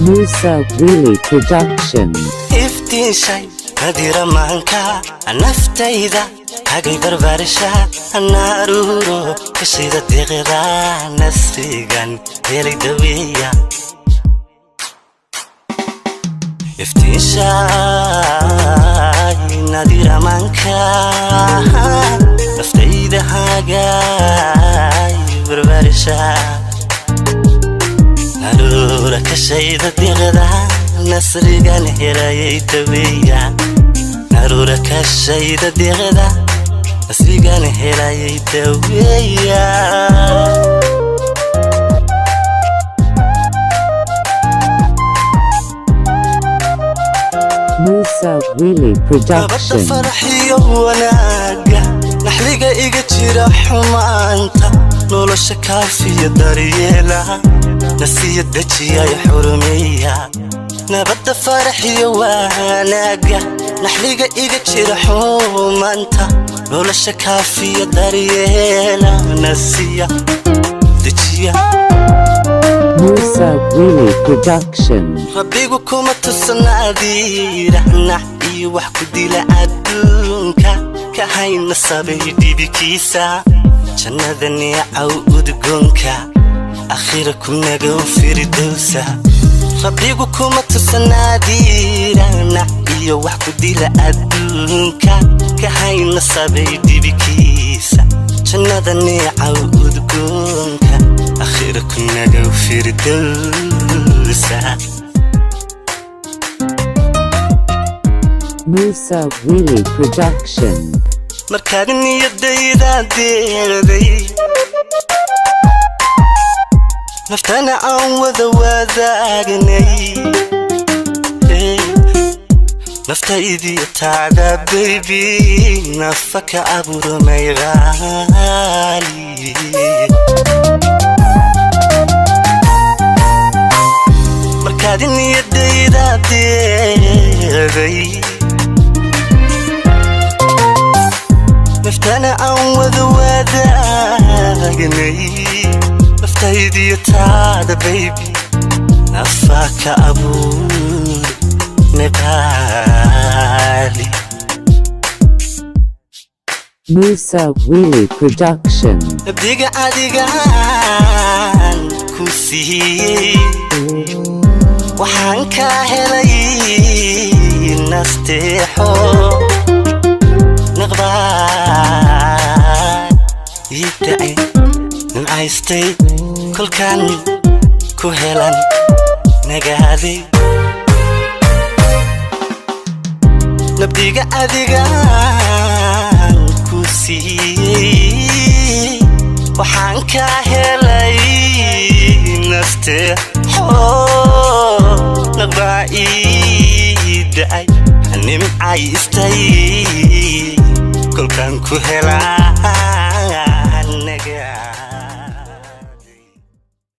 Musa Willy Production. iftiin shay nadira maanka naftayda hagay barbarisha naaruro kashida deeqda nasrigan helay dawiya iftiin shay nadira maanka naftayda hagay barbarisha naaruro kashida deeqda nasrigan helay dawiya naaruro kashida deeqda nasrigan helay dawiya Musa Willy Production. farxiyo wanaaga naxliga iga jira xumaanta nolosha kaafiya daryeelaha nasiya dajiya xurumiya nabadda farxiyo wanaaga naxliga iga jira xumaanta nolosha kaafiya daryeelaha nasiya dajiya Musa Willy Production. rabbigu kuma tusanaadira iyo wax ku dila adduunka ka hayna sabay dibikiisa jannada niyacaw udgoonka akhira kunaga firdawsa rabbigu kuma tusanaadira iyo wax ku dila adduunka ka hayna sabay dibikiisa jannada niyacaw udgoonka akhira kunaga firdawsa Musa Willy Production. markaad niyadayda deeqday naftana aan wada wadaagnay naftaydii taada baby nafaka abuurmay qaali markaad niyadayda deeqday naftana aan wada wadaagnay naftaydii taada baby nafaka abuurmay qaali Musa Willy Production. nabdiga adigaan ku siiyey waxaan ka helay nasteexo naqbaan idacay nimcaystay kolkan ku helan nagaaday nabdiga adigaan ku siiyey waxaan ka helay nasteexo naqbaa idacay nimcaystay kolkan ku helaa